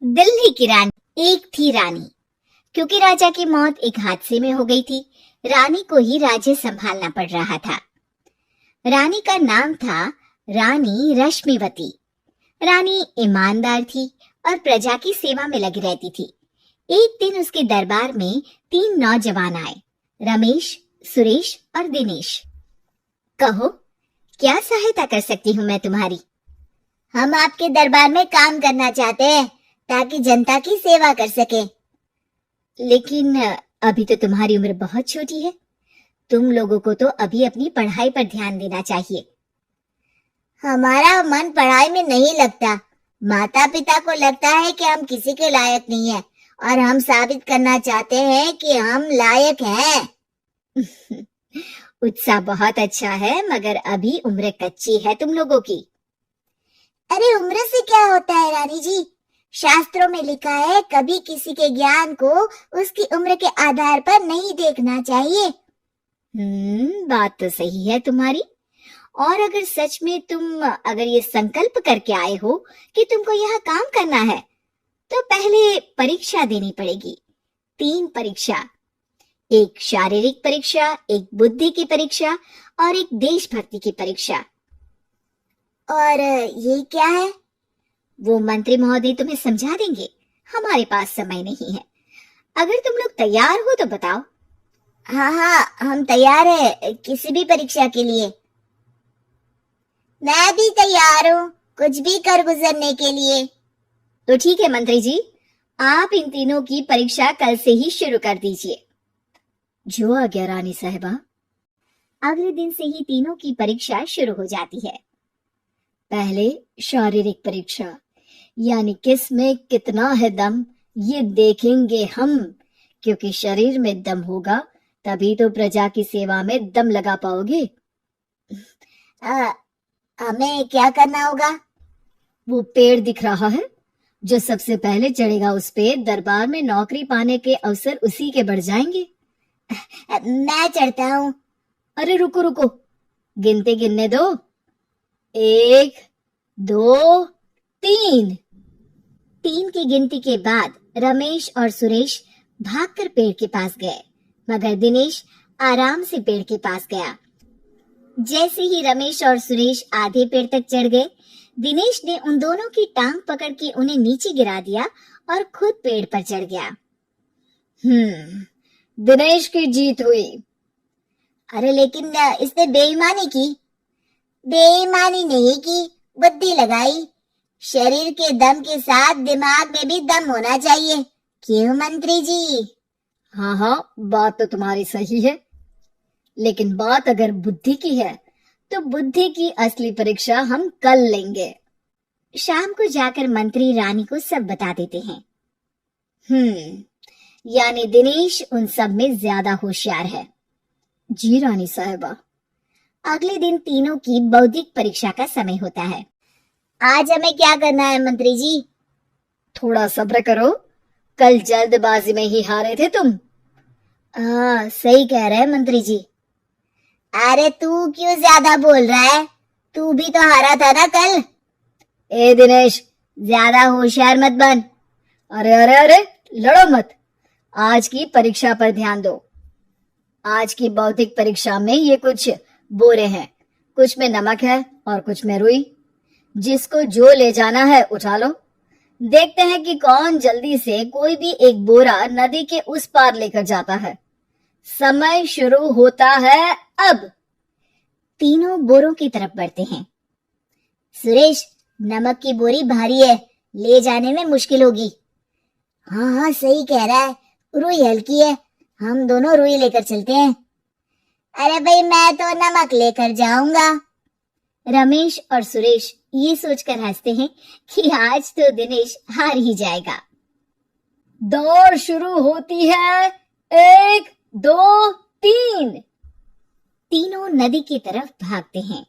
दिल्ली की रानी। एक थी रानी। क्योंकि राजा की मौत एक हादसे में हो गई थी, रानी को ही राज्य संभालना पड़ रहा था। रानी का नाम था रानी रश्मिवती। रानी ईमानदार थी और प्रजा की सेवा में लगी रहती थी। एक दिन उसके दरबार में 3 नौजवान आए, रमेश, सुरेश और दिनेश। कहो, क्या सहायता कर सकती हूँ मैं तुम्हारी? हम आपके दरबार में काम करना चाहते हैं ताकि जनता की सेवा कर सके। लेकिन अभी तो तुम्हारी उम्र बहुत छोटी है। तुम लोगों को तो अभी अपनी पढ़ाई पर ध्यान देना चाहिए। हमारा मन पढ़ाई में नहीं लगता। माता पिता को लगता है कि हम किसी के लायक नहीं है और हम साबित करना चाहते हैं कि हम लायक हैं। उत्साह बहुत अच्छा है, मगर अभी उम्र कच्ची है तुम लोगों की। अरे उम्र से क्या होता है रानी जी? शास्त्रों में लिखा है कभी किसी के ज्ञान को उसकी उम्र के आधार पर नहीं देखना चाहिए। बात तो सही है तुम्हारी। और अगर सच में तुम अगर ये संकल्प करके आए हो कि तुमको यह काम करना है, तो पहले परीक्षा देनी पड़ेगी। 3 परीक्षा, एक शारीरिक परीक्षा, एक बुद्धि की परीक्षा और एक देशभक्ति की परीक्षा। और ये क्या है? वो मंत्री महोदय तुम्हें समझा देंगे। हमारे पास समय नहीं है। अगर तुम लोग तैयार हो तो बताओ। हाँ, हम तैयार है किसी भी परीक्षा के लिए। मैं भी तैयार हूँ कुछ भी कर गुजरने के लिए। तो ठीक है मंत्री जी, आप इन तीनों की परीक्षा कल से ही शुरू कर दीजिए। जो आज्ञा रानी साहिबा। अगले दिन से ही तीनों की परीक्षा शुरू हो जाती है। पहले शारीरिक परीक्षा, यानी किस में कितना है दम, ये देखेंगे हम। क्योंकि शरीर में दम होगा तभी तो प्रजा की सेवा में दम लगा पाओगे। हमें क्या करना होगा? वो पेड़ दिख रहा है, जो सबसे पहले चढ़ेगा उस पे दरबार में नौकरी पाने के अवसर उसी के बढ़ जाएंगे। मैं चढ़ता हूँ। अरे रुको रुको, गिनते गिनने दो। 1, 2, 3। 3 की गिनती के बाद रमेश और सुरेश भागकर पेड़ के पास गए, मगर दिनेश आराम से पेड़ के पास गया। जैसे ही रमेश और सुरेश आधे पेड़ तक चढ़ गए, दिनेश ने उन दोनों की टांग पकड़ के उन्हें नीचे गिरा दिया और खुद पेड़ पर चढ़ गया। दिनेश की जीत हुई। अरे लेकिन इसने बेईमानी की। बेईमानी नहीं की, बुद्धि लगाई। शरीर के दम के साथ दिमाग में भी दम होना चाहिए। क्यों मंत्री जी? हाँ, बात तो तुम्हारी सही है, लेकिन बात अगर बुद्धि की है तो बुद्धि की असली परीक्षा हम कल लेंगे। शाम को जाकर मंत्री रानी को सब बता देते हैं। यानी दिनेश उन सब में ज्यादा होशियार है। जी रानी साहिबा। अगले दिन तीनों की बौद्धिक परीक्षा का समय होता है। आज हमें क्या करना है मंत्री जी? थोड़ा सब्र करो, कल जल्दबाजी में ही हारे थे तुम। हाँ, सही कह रहे हैं मंत्री जी। अरे तू क्यों ज्यादा बोल रहा है? तू भी तो हारा था ना कल। ए दिनेश, ज्यादा होशियार मत बन। अरे अरे अरे, लड़ो मत। आज की परीक्षा पर ध्यान दो। आज की बौद्धिक परीक्षा में ये कुछ बोरे हैं, कुछ में नमक है और कुछ में रुई। जिसको जो ले जाना है उठा लो। देखते हैं कि कौन जल्दी से कोई भी एक बोरा नदी के उस पार लेकर जाता है। समय शुरू होता है अब। तीनों बोरों की तरफ बढ़ते हैं। सुरेश, नमक की बोरी भारी है, ले जाने में मुश्किल होगी। हाँ, सही कह रहा है, रुई हल्की है, हम दोनों रुई लेकर चलते हैं। अरे भाई, मैं तो नमक लेकर जाऊंगा। रमेश और सुरेश ये सोचकर हंसते हैं कि आज तो दिनेश हार ही जाएगा। दौड़ शुरू होती है। 1, 2, 3। तीनों नदी की तरफ भागते हैं।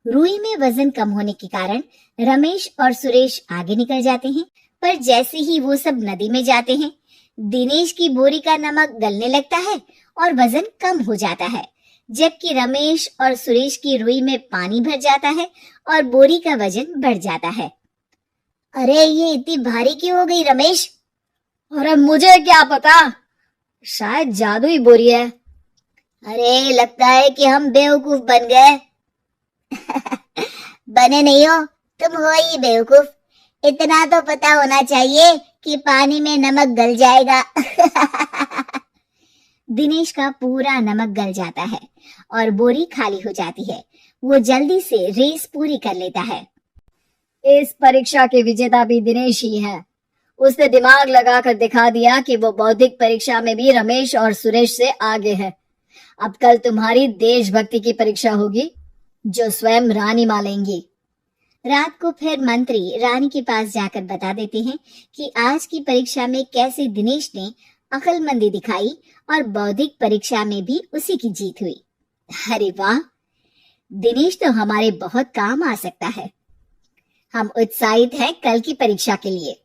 रुई में वजन कम होने के कारण रमेश और सुरेश आगे निकल जाते हैं, पर जैसे ही वो सब नदी में जाते हैं, दिनेश की बोरी का नमक गलने लगता है और वजन कम हो जाता है, जबकि रमेश और सुरेश की रुई में पानी भर जाता है और बोरी का वजन बढ़ जाता है। अरे ये इतनी भारी क्यों हो गई रमेश? अरे मुझे क्या पता, शायद जादुई बोरी है। अरे लगता है कि हम बेवकूफ बन गए। बने नहीं हो, तुम हो ही बेवकूफ। इतना तो पता होना चाहिए कि पानी में नमक गल जाएगा। दिनेश का पूरा नमक गल जाता है और बोरी खाली हो जाती है। वो जल्दी से रेस पूरी कर लेता है। इस परीक्षा के विजेता भी दिनेश ही है। उसने दिमाग लगाकर दिखा दिया कि वो बौद्धिक परीक्षा में भी रमेश और सुरेश से आगे है। अब कल तुम्हारी देशभक्ति की परीक्षा होगी, जो स्वयं रानी मां लेंगी। रात को फिर मंत्री रानी के पास जाकर बता देते हैं कि आज की परीक्षा में कैसे दिनेश ने अक्लमंदी दिखाई और बौद्धिक परीक्षा में भी उसी की जीत हुई। अरे वाह, दिनेश तो हमारे बहुत काम आ सकता है। हम उत्साहित हैं कल की परीक्षा के लिए।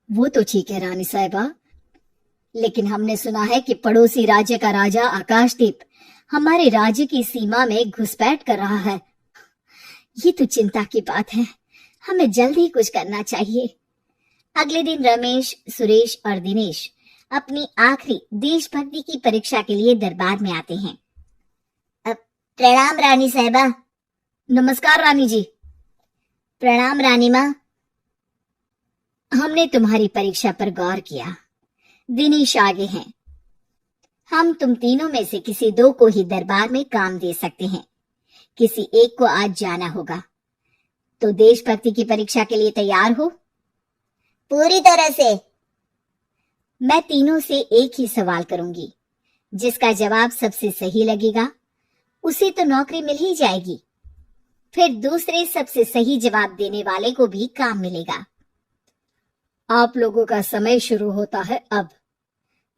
वो तो ठीक है रानी साहिबा, लेकिन हमने सुना है कि पड़ोसी राज्य का राजा आकाशदीप हमारे राज्य की सीमा में घुसपैठ कर रहा है। ये तो चिंता की बात है। हमें जल्द ही कुछ करना चाहिए। अगले दिन रमेश, सुरेश और दिनेश अपनी आखिरी देशभक्ति की परीक्षा के लिए दरबार में आते हैं। प्रणाम रानी साहिबा। नमस्कार रानी जी। प्रणाम रानी माँ। हमने तुम्हारी परीक्षा पर गौर किया। दिनेश आगे हैं। हम तुम तीनों में से किसी दो को ही दरबार में काम दे सकते हैं। किसी एक को आज जाना होगा। तो देशभक्ति की परीक्षा के लिए तैयार हो? पूरी तरह से। मैं तीनों से एक ही सवाल करूंगी। जिसका जवाब सबसे सही लगेगा उसे तो नौकरी मिल ही जाएगी। फिर दूसरे सबसे सही जवाब देने वाले को भी काम मिलेगा। आप लोगों का समय शुरू होता है अब।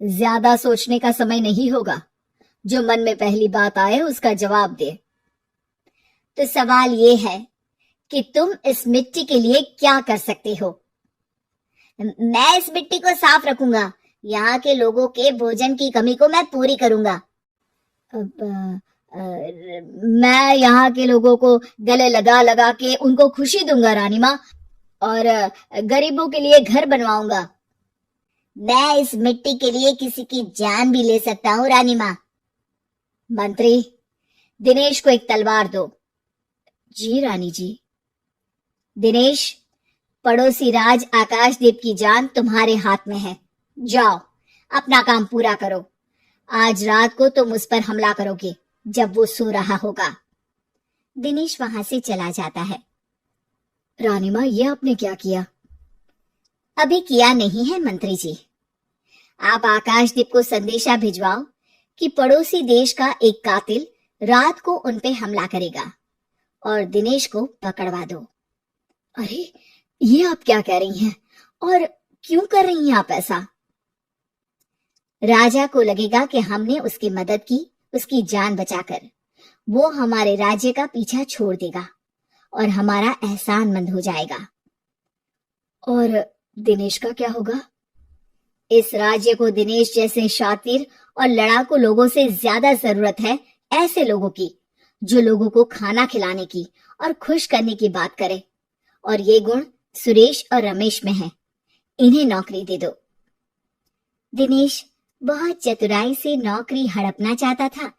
ज्यादा सोचने का समय नहीं होगा। जो मन में पहली बात आए उसका जवाब दे। तो सवाल ये है कि तुम इस मिट्टी के लिए क्या कर सकते हो? मैं इस मिट्टी को साफ रखूंगा। यहाँ के लोगों के भोजन की कमी को मैं पूरी करूंगा। मैं यहाँ के लोगों को गले लगा लगा के उनको खुशी दूंगा रानी माँ, और गरीबों के लिए घर बनवाऊंगा। मैं इस मिट्टी के लिए किसी की जान भी ले सकता हूँ रानी माँ। मंत्री, दिनेश को एक तलवार दो। जी रानी जी। दिनेश, पड़ोसी राज आकाशदीप की जान तुम्हारे हाथ में है। जाओ, अपना काम पूरा करो। आज रात को तुम उस पर हमला करोगे जब वो सो रहा होगा। दिनेश वहां से चला जाता है। रानी माँ, ये आपने क्या किया? अभी किया नहीं है मंत्री जी। आप आकाशदीप को संदेशा भिजवाओ कि पड़ोसी देश का एक कातिल रात को उन पे हमला करेगा और दिनेश को पकड़वा दो। अरे, ये आप क्या कह रही हैं? और क्यों कर रही हैं आप ऐसा? राजा को लगेगा कि हमने उसकी मदद की, उसकी जान बचाकर। वो हमारे राज्य का पीछा छोड़ देगा और हमारा एहसानमंद हो जाएगा। और दिनेश का क्या होगा? इस राज्य को दिनेश जैसे शातिर और लड़ाकू लोगों से ज्यादा जरूरत है। ऐसे लोगों की जो लोगों को खाना खिलाने की और खुश करने की बात करे। और ये गुण सुरेश और रमेश में है। इन्हें नौकरी दे दो। दिनेश बहुत चतुराई से नौकरी हड़पना चाहता था,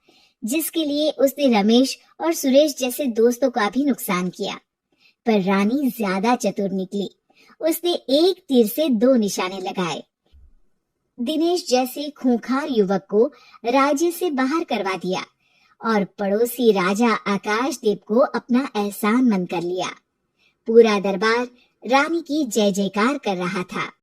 जिसके लिए उसने रमेश और सुरेश जैसे दोस्तों का भी नुकसान किया। पर रानी ज्यादा चतुर निकली। उसने एक तीर से दो निशाने लगाए। दिनेश जैसे खूंखार युवक को राज्य से बाहर करवा दिया और पड़ोसी राजा आकाशदीप को अपना एहसानमंद कर लिया। पूरा दरबार रानी की जय जयकार कर रहा था।